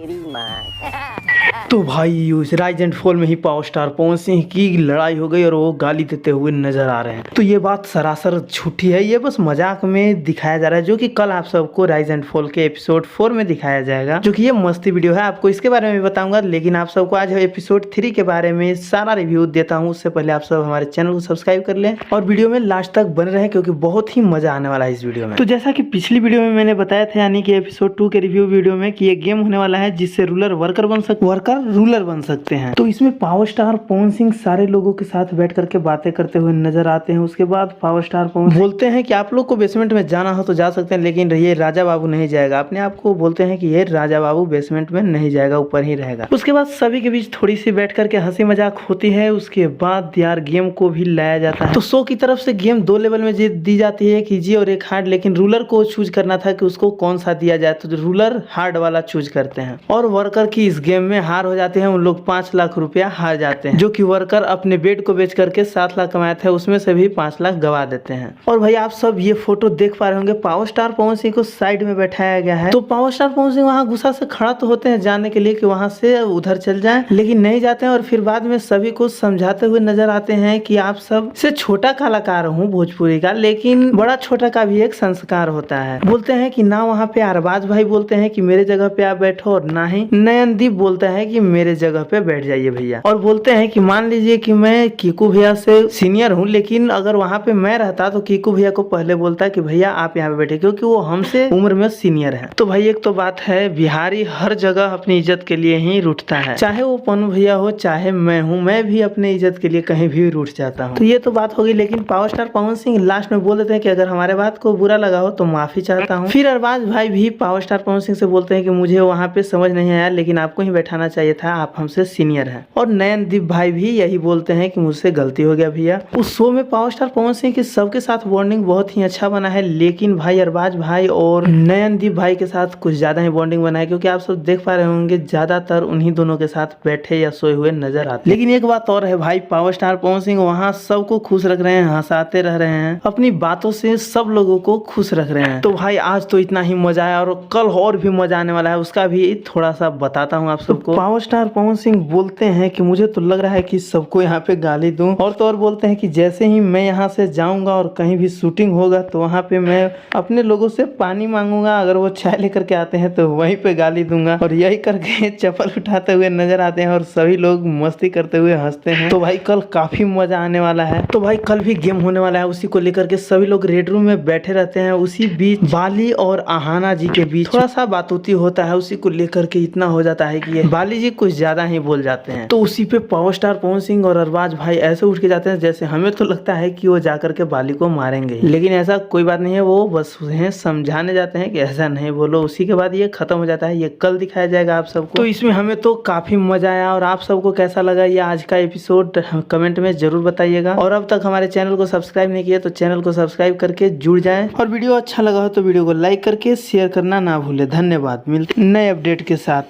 तेरी माँ। तो भाई उस राइज एंड फॉल में ही पावर स्टार पवन सिंह की लड़ाई हो गई और वो गाली देते हुए नजर आ रहे हैं। तो ये बात सरासर झूठी है, ये बस मजाक में दिखाया जा रहा है, जो कि कल आप सबको राइज एंड फॉल के एपिसोड 4 में दिखाया जाएगा, जो कि ये मस्ती वीडियो है। आपको इसके बारे में भी बताऊंगा, लेकिन आप सबको आज एपिसोड 3 के बारे में सारा रिव्यू देता हूँ। उससे पहले आप सब हमारे चैनल को सब्सक्राइब कर लें और वीडियो में लास्ट तक बने रहें, क्योंकि बहुत ही मजा आने वाला है इस वीडियो में। तो जैसा कि पिछली वीडियो में मैंने बताया था, यानी कि एपिसोड 2 के रिव्यू वीडियो में, कि ये गेम होने वाला है जिससे रूलर वर्कर रूलर बन सकते हैं। तो इसमें पावर स्टार पवन सिंह सारे लोगों के साथ बैठ करके बातें करते हुए नजर आते हैं। उसके बाद पावर स्टार पवन बोलते हैं कि आप लोग को बेसमेंट में जाना हो तो जा सकते हैं, लेकिन ये राजा बाबू नहीं जाएगा। अपने आप को बोलते हैं कि ये राजा बाबू बेसमेंट में नहीं जाएगा, ऊपर ही रहेगा। उसके बाद सभी के बीच थोड़ी सी बैठ करके हंसी मजाक होती है। उसके बाद यार गेम को भी लाया जाता है। तो शो की तरफ से गेम 2 लेवल में दी जाती है, एक इजी और एक हार्ड, लेकिन रूलर को चूज करना था कि उसको कौन सा दिया जाए। तो रूलर हार्ड वाला चूज करते हैं और वर्कर की इस गेम में हार हो जाते हैं। उन लोग 5 लाख रुपया हार जाते हैं, जो कि वर्कर अपने बेड को बेच करके 7 लाख कमाए थे, उसमें से भी 5 लाख गवा देते हैं। और भाई आप सब ये फोटो देख पा रहे होंगे, पावर स्टार पवन सिंह को साइड में बैठाया गया है। तो पावर स्टार पवन सिंह वहाँ गुस्सा से खड़ा तो होते हैं जाने के लिए कि वहां से उधर चल जाएं, लेकिन नहीं जाते हैं। और फिर बाद में सभी को समझाते हुए नजर आते हैं कि आप सब से छोटा कलाकार हूँ भोजपुरी का, लेकिन बड़ा छोटा का भी एक संस्कार होता है। बोलते हैं कि ना वहाँ पे अरबाज भाई बोलते हैं कि मेरे जगह पे आप बैठो, और ना ही नयनदीप बोलता है कि मेरे जगह पे बैठ जाइए भैया। और बोलते हैं कि मान लीजिए कि मैं कीकू भैया से सीनियर हूँ, लेकिन अगर वहाँ पे मैं रहता तो कीकू भैया को पहले बोलता कि भैया आप यहाँ पे बैठे, क्योंकि वो हमसे उम्र में सीनियर है। तो भाई एक तो बात है, बिहारी हर जगह अपनी इज्जत के लिए ही रूठता है, चाहे वो पवन भैया हो चाहे मैं हूँ, मैं भी अपनी इज्जत के लिए कहीं भी रूठ जाता हूँ। तो ये तो बात होगी, लेकिन power star Pawan Singh last में बोल देते हैं कि अगर हमारे बात को बुरा लगा हो तो माफी चाहता हूँ। फिर अरबाज भाई भी पावर स्टार पवन सिंह से बोलते हैं कि मुझे वहाँ पे समझ नहीं आया, लेकिन आपको ही बैठाना चाहिए था, आप हमसे सीनियर हैं। और नयनदीप भाई भी यही बोलते हैं कि मुझसे गलती हो गया भैया। उस शो में पावर स्टार पवन सिंह के सबके साथ बॉन्डिंग बहुत ही अच्छा बना है, लेकिन भाई अरबाज भाई और नयनदीप भाई के साथ कुछ ज्यादा ही बॉन्डिंग बना है, क्योंकि आप सब देख पा रहे होंगे ज्यादातर उन्हीं दोनों के साथ बैठे या सोए हुए नजर आते। लेकिन एक बात और है भाई, पावर स्टार पवन सिंह वहाँ सबको खुश रख रहे हैं, हंसाते रह रहे हैं, अपनी बातों से सब लोगों को खुश रख रहे हैं। तो भाई आज तो इतना ही मजा आया, और कल और भी मजा आने वाला है, उसका भी थोड़ा सा बताता हूँ आप सबको। पावर स्टार पवन सिंह बोलते हैं कि मुझे तो लग रहा है कि सबको यहाँ पे गाली दूं, और तो और बोलते हैं कि जैसे ही मैं यहाँ से जाऊंगा और कहीं भी शूटिंग होगा तो वहाँ पे मैं अपने लोगों से पानी मांगूंगा, अगर वो चाय लेकर के आते हैं तो वहीं पे गाली दूंगा। और यही करके चप्पल उठाते हुए नजर आते हैं और सभी लोग मस्ती करते हुए हंसते हैं। तो भाई कल काफी मजा आने वाला है। तो भाई कल भी गेम होने वाला है, उसी को लेकर के सभी लोग रेड रूम में बैठे रहते हैं। उसी बीच बाली और आहाना जी के बीच थोड़ा सा बातूती होता है, उसी को लेकर के इतना हो जाता है कि बाली जी कुछ ज्यादा ही बोल जाते हैं। तो उसी पे पावर स्टार पवन सिंह और अरबाज भाई ऐसे उठ के जाते हैं जैसे हमें तो लगता है कि वो जाकर के बाली को मारेंगे, लेकिन ऐसा कोई बात नहीं है। वो बस उन्हें समझाने जाते हैं कि ऐसा नहीं बोलो। उसी के बाद ये खत्म हो जाता है। ये कल दिखाया जाएगा आप सबको। तो इसमें हमें तो काफी मजा आया, और आप सबको कैसा लगा ये आज का एपिसोड कमेंट में जरूर बताइएगा। और अब तक हमारे चैनल को सब्सक्राइब नहीं किया तो चैनल को सब्सक्राइब करके जुड़ जाएं, और वीडियो अच्छा लगा हो तो वीडियो को लाइक करके शेयर करना ना भूले। धन्यवाद, मिलते नए अपडेट के साथ।